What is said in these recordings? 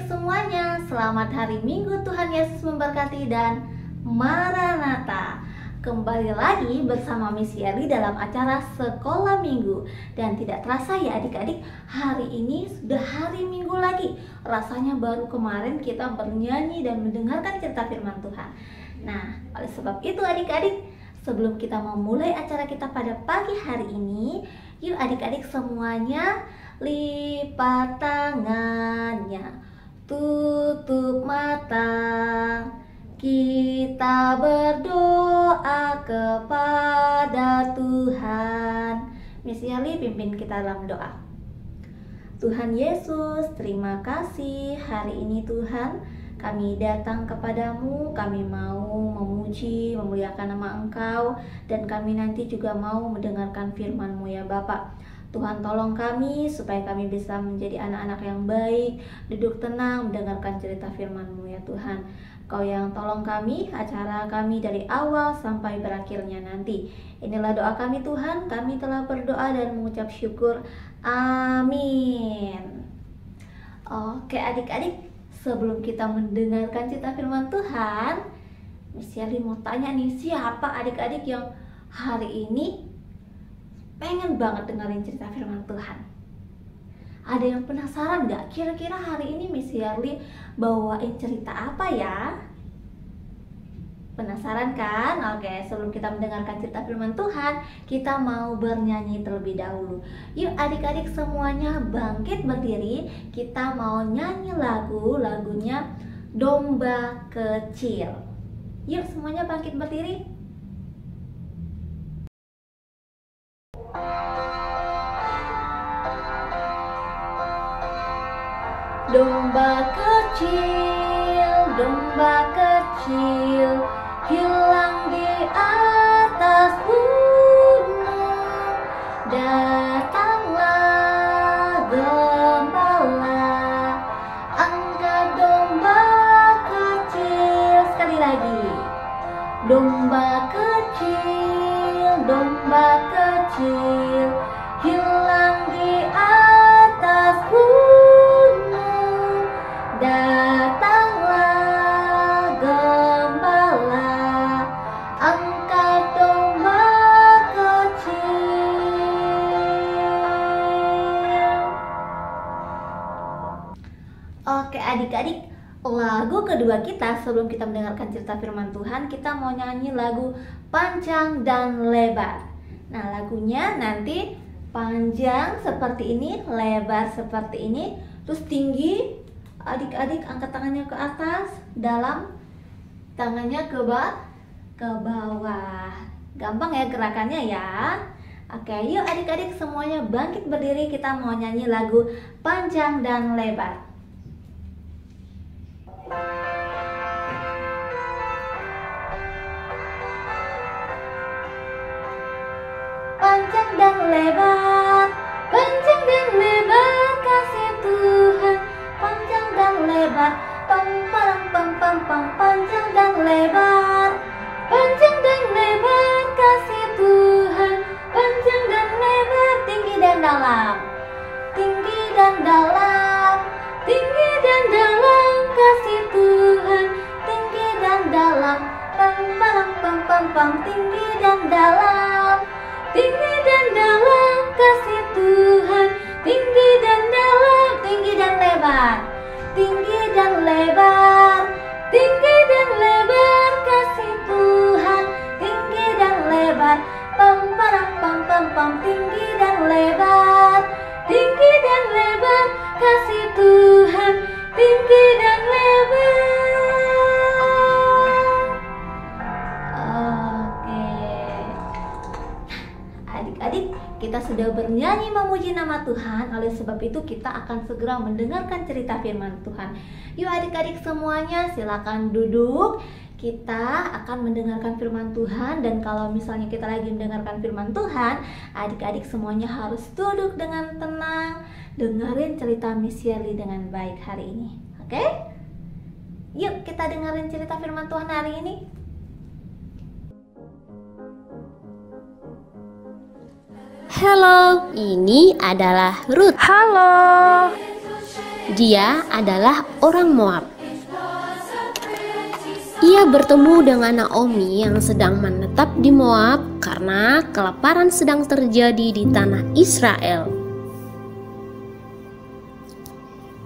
semuanya, selamat hari Minggu, Tuhan Yesus memberkati dan Maranatha. Kembali lagi bersama Miss Yeli dalam acara Sekolah Minggu. Dan tidak terasa ya adik-adik, hari ini sudah hari Minggu lagi. Rasanya baru kemarin kita bernyanyi dan mendengarkan cerita firman Tuhan. Nah, oleh sebab itu adik-adik, sebelum kita memulai acara kita pada pagi hari ini, yuk adik-adik semuanya lipat tangannya, tutup mata, kita berdoa kepada Tuhan. Miss Yeli pimpin kita dalam doa. Tuhan Yesus, terima kasih hari ini Tuhan, kami datang kepadamu, kami mau memuji, memuliakan nama Engkau, dan kami nanti juga mau mendengarkan firman-Mu ya Bapak. Tuhan tolong kami supaya kami bisa menjadi anak-anak yang baik, duduk tenang mendengarkan cerita firman-Mu ya Tuhan. Kau yang tolong kami, acara kami dari awal sampai berakhirnya nanti. Inilah doa kami Tuhan, kami telah berdoa dan mengucap syukur. Amin. Oke adik-adik, sebelum kita mendengarkan cerita firman Tuhan, Miss Yeli mau tanya nih, siapa adik-adik yang hari ini pengen banget dengerin cerita firman Tuhan? Ada yang penasaran gak? Kira-kira hari ini Miss Yeli bawain cerita apa ya? Penasaran kan? Oke, sebelum kita mendengarkan cerita firman Tuhan, kita mau bernyanyi terlebih dahulu. Yuk adik-adik semuanya bangkit berdiri. Kita mau nyanyi lagunya Domba Kecil. Yuk semuanya bangkit berdiri. Domba kecil, hilang di atas gunung. Datanglah gembala, angkat domba kecil. Sekali lagi. Domba kecil, hilang di atas gunung. Datanglah gembala, angkat domba kecil. Oke adik-adik, lagu kedua kita sebelum kita mendengarkan cerita firman Tuhan, kita mau nyanyi lagu Panjang dan Lebar. Nah lagunya nanti panjang seperti ini, lebar seperti ini, terus tinggi. Adik-adik angkat tangannya ke atas, dalam, tangannya ke bawah. Gampang ya gerakannya ya. Oke, yuk adik-adik semuanya bangkit berdiri, kita mau nyanyi lagu Panjang dan Lebar. Panjang dan lebar kasih Tuhan. Panjang dan lebar, pam pam pam pam pam. Panjang dan lebar kasih Tuhan. Panjang dan lebar, tinggi dan dalam, tinggi dan dalam, tinggi dan dalam kasih Tuhan. Tinggi dan dalam, pam pam pam pam pam. Tinggi dan dalam, tinggi dan dalam kasih Tuhan. Tinggi dan dalam, tinggi dan lebar, tinggi dan lebar, tinggi dan lebar kasih Tuhan. Tinggi dan lebar, pam pam pam pam pam. Tinggi dan lebar, tinggi dan lebar kasih Tuhan. Tinggi dan lebar. Oke. Adik-adik, kita sudah bernyanyi memuji nama Tuhan. Oleh sebab itu kita akan segera mendengarkan cerita firman Tuhan. Yuk adik-adik semuanya silakan duduk. Kita akan mendengarkan firman Tuhan. Dan kalau misalnya kita lagi mendengarkan firman Tuhan, adik-adik semuanya harus duduk dengan tenang, dengerin cerita Miss Yeli dengan baik hari ini. Oke? Yuk kita dengerin cerita firman Tuhan hari ini. Halo, ini adalah Ruth. Halo. Dia adalah orang Moab. Ia bertemu dengan Naomi yang sedang menetap di Moab karena kelaparan sedang terjadi di tanah Israel.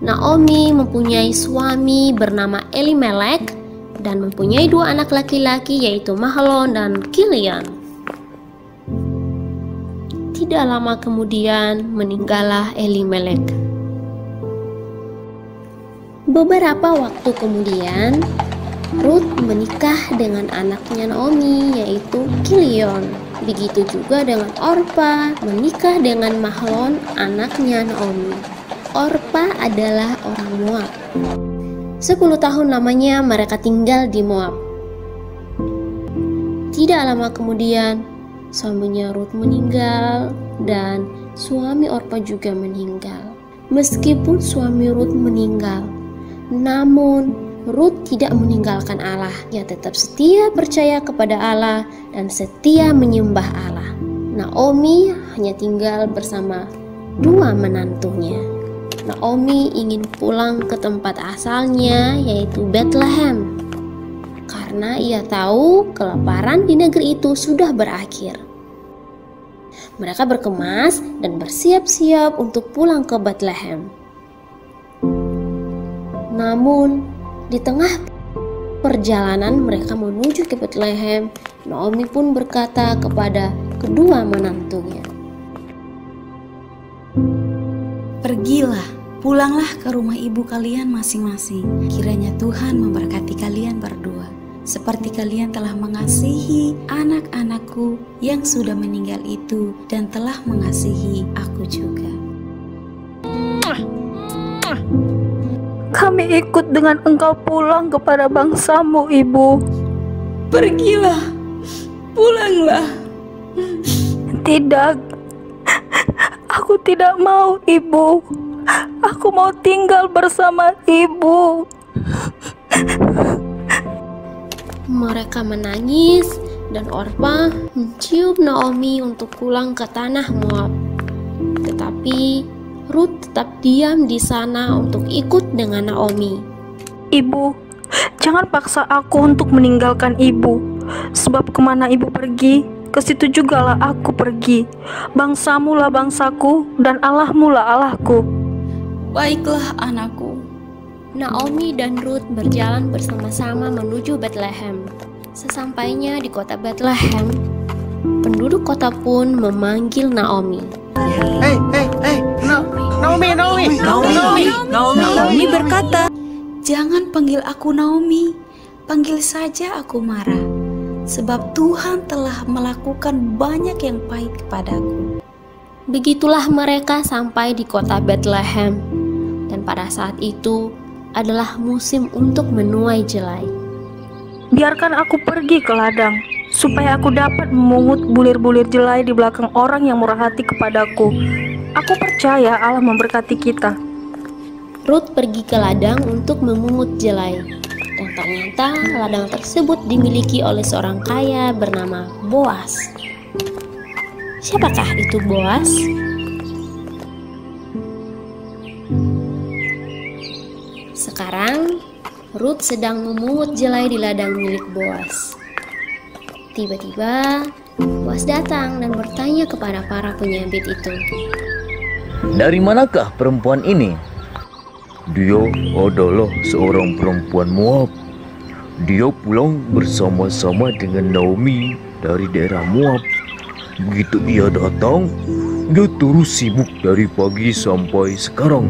Naomi mempunyai suami bernama Elimelek dan mempunyai 2 anak laki-laki yaitu Mahlon dan Kilion. Tidak lama kemudian meninggallah Elimelek. Beberapa waktu kemudian Ruth menikah dengan anaknya Naomi yaitu Kilion. Begitu juga dengan Orpa menikah dengan Mahlon anaknya Naomi. Orpa adalah orang Moab. 10 tahun lamanya mereka tinggal di Moab. Tidak lama kemudian suaminya Ruth meninggal dan suami Orpa juga meninggal. Meskipun suami Ruth meninggal, namun Ruth tidak meninggalkan Allah. Ia tetap setia percaya kepada Allah dan setia menyembah Allah. Naomi hanya tinggal bersama 2 menantunya. Naomi ingin pulang ke tempat asalnya yaitu Bethlehem karena ia tahu kelaparan di negeri itu sudah berakhir. Mereka berkemas dan bersiap-siap untuk pulang ke Bethlehem. Namun di tengah perjalanan mereka menuju ke Bethlehem, Naomi pun berkata kepada kedua menantunya, "Pergilah, pulanglah ke rumah ibu kalian masing-masing. Kiranya Tuhan memberkati kalian berdua, seperti kalian telah mengasihi anak-anakku yang sudah meninggal itu dan telah mengasihi aku juga." Kami ikut dengan engkau pulang kepada bangsamu, Ibu. "Pergilah, pulanglah." Tidak, aku tidak mau, Ibu. Aku mau tinggal bersama Ibu. Mereka menangis dan Orpa mencium Naomi untuk pulang ke tanah Moab. Tetapi Ruth tetap diam di sana untuk ikut dengan Naomi. Ibu, jangan paksa aku untuk meninggalkan Ibu. Sebab kemana Ibu pergi, ke situ jugalah aku pergi. Bangsamu lah bangsaku dan Allahmu lah Allahku. "Baiklah anakku." Naomi dan Ruth berjalan bersama-sama menuju Bethlehem. Sesampainya di kota Bethlehem, penduduk kota pun memanggil Naomi. Naomi berkata, "Jangan panggil aku Naomi, panggil saja aku Mara, sebab Tuhan telah melakukan banyak yang pahit kepadaku." Begitulah mereka sampai di kota Bethlehem, dan pada saat itu adalah musim untuk menuai jelai. Biarkan aku pergi ke ladang, supaya aku dapat memungut bulir-bulir jelai di belakang orang yang murah hati kepadaku. Aku percaya Allah memberkati kita. Ruth pergi ke ladang untuk memungut jelai, dan ternyata ladang tersebut dimiliki oleh seorang kaya bernama Boas. Siapakah itu Boas? Sekarang Ruth sedang memungut jelai di ladang milik Boas. Tiba-tiba Boas datang dan bertanya kepada para penyambit itu, "Dari manakah perempuan ini?" "Dia adalah seorang perempuan Moab. Dia pulang bersama-sama dengan Naomi dari daerah Moab. Begitu ia datang, dia terus sibuk dari pagi sampai sekarang,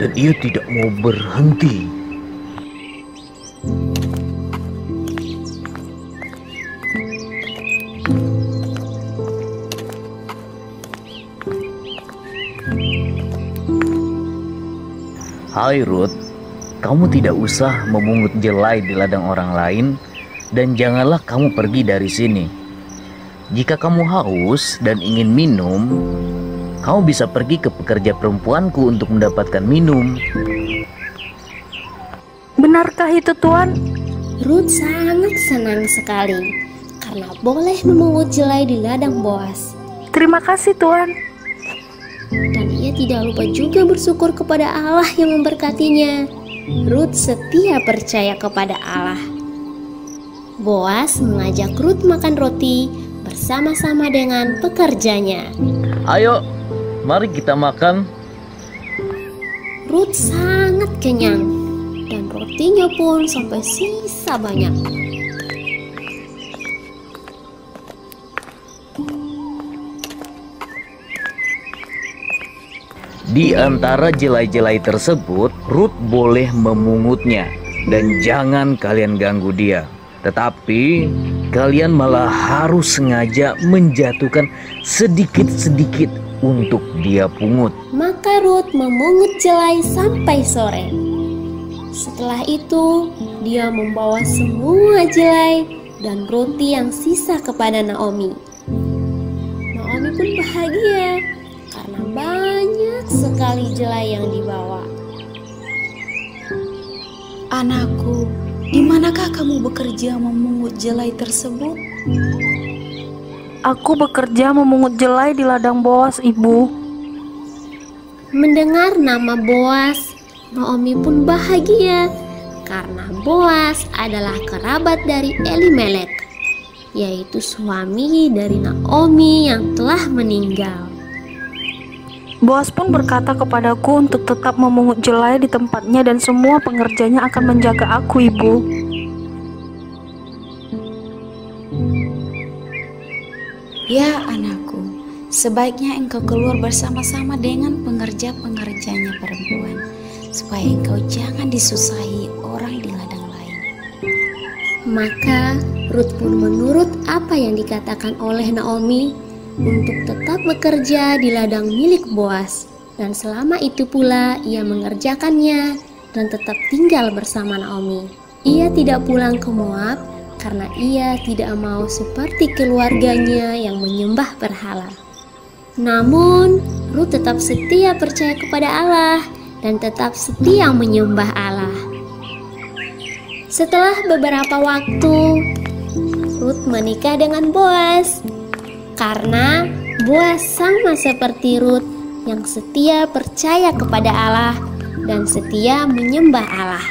dan ia tidak mau berhenti." "Hai Ruth, kamu tidak usah memungut jelai di ladang orang lain, dan janganlah kamu pergi dari sini. Jika kamu haus dan ingin minum, kamu bisa pergi ke pekerja perempuanku untuk mendapatkan minum." Benarkah itu, Tuan? Ruth sangat senang sekali karena boleh memungut jelai di ladang Boas. Terima kasih, Tuan. Dan ia ia tidak lupa juga bersyukur kepada Allah yang memberkatinya. Rut setia percaya kepada Allah. Boas mengajak Rut makan roti bersama-sama dengan pekerjanya. Ayo, mari kita makan. Rut sangat kenyang dan rotinya pun sampai sisa banyak. Di antara jelai-jelai tersebut, Rut boleh memungutnya dan jangan kalian ganggu dia. Tetapi kalian malah harus sengaja menjatuhkan sedikit-sedikit untuk dia pungut. Maka Rut memungut jelai sampai sore. Setelah itu, dia membawa semua jelai dan roti yang sisa kepada Naomi. Naomi pun bahagia karena banyak sekali jelai yang dibawa. Anakku, di manakah kamu bekerja memungut jelai tersebut? Aku bekerja memungut jelai di ladang Boas, Ibu. Mendengar nama Boas, Naomi pun bahagia karena Boas adalah kerabat dari Elimelek, yaitu suami dari Naomi yang telah meninggal. Boas pun berkata kepadaku untuk tetap memungut jelai di tempatnya dan semua pengerjanya akan menjaga aku, Ibu. Ya anakku, sebaiknya engkau keluar bersama-sama dengan pengerja-pengerjanya perempuan, supaya engkau jangan disusahi orang di ladang lain. Maka Rut pun menurut apa yang dikatakan oleh Naomi untuk tetap bekerja di ladang milik Boas, dan selama itu pula ia mengerjakannya dan tetap tinggal bersama Naomi. Ia tidak pulang ke Moab karena ia tidak mau seperti keluarganya yang menyembah berhala. Namun Rut tetap setia percaya kepada Allah dan tetap setia menyembah Allah. Setelah beberapa waktu, Rut menikah dengan Boas. Karena Boas sama seperti Rut yang setia percaya kepada Allah dan setia menyembah Allah.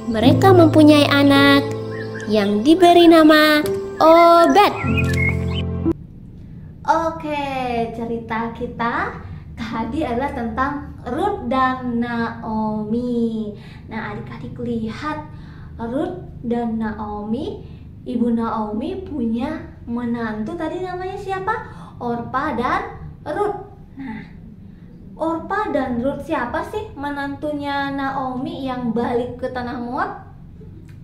Mereka mempunyai anak yang diberi nama Obed. Oke, cerita kita tadi adalah tentang Rut dan Naomi. Nah, adik-adik lihat, Rut dan Naomi, Ibu Naomi punya menantu tadi namanya siapa? Orpa dan Rut. Nah, Orpa dan Rut siapa sih menantunya Naomi yang balik ke tanah Moab?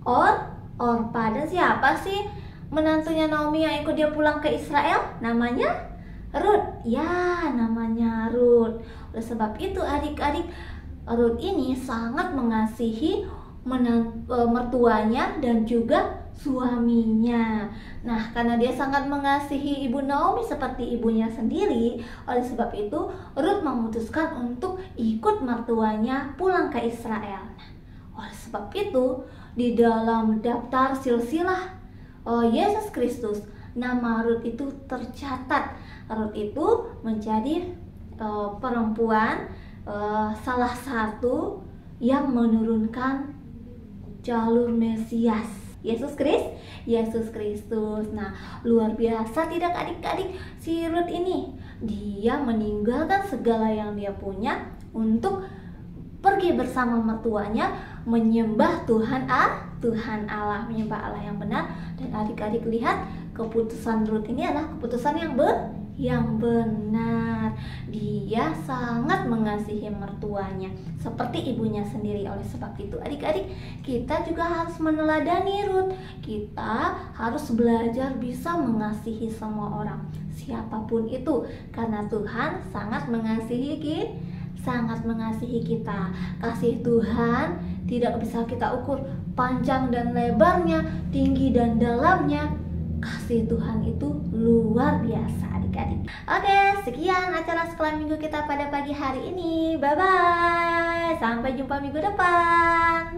Orpa. Dan siapa sih menantunya Naomi yang ikut dia pulang ke Israel? Namanya Rut. Ya, namanya Rut. Oleh sebab itu adik-adik, Rut ini sangat mengasihi mertuanya dan juga suaminya. Nah, karena dia sangat mengasihi Ibu Naomi seperti ibunya sendiri, oleh sebab itu Rut memutuskan untuk ikut mertuanya pulang ke Israel. Oleh sebab itu, di dalam daftar silsilah Yesus Kristus, nama Rut itu tercatat. Rut itu menjadi perempuan salah satu yang menurunkan jalur Mesias, Yesus Kristus. Nah, luar biasa tidak adik-adik, si Rut ini dia meninggalkan segala yang dia punya untuk pergi bersama mertuanya menyembah Tuhan Allah, menyembah Allah yang benar. Dan adik-adik lihat, keputusan Rut ini adalah keputusan yang benar. Dia sangat mengasihi mertuanya seperti ibunya sendiri. Oleh sebab itu adik-adik, kita juga harus meneladani Rut. Kita harus belajar bisa mengasihi semua orang, siapapun itu, karena Tuhan sangat mengasihi kita. Kasih Tuhan tidak bisa kita ukur panjang dan lebarnya, tinggi dan dalamnya. Kasih Tuhan itu luar biasa adik-adik. Oke, sekian acara sekolah minggu kita pada pagi hari ini. Bye-bye. Sampai jumpa minggu depan.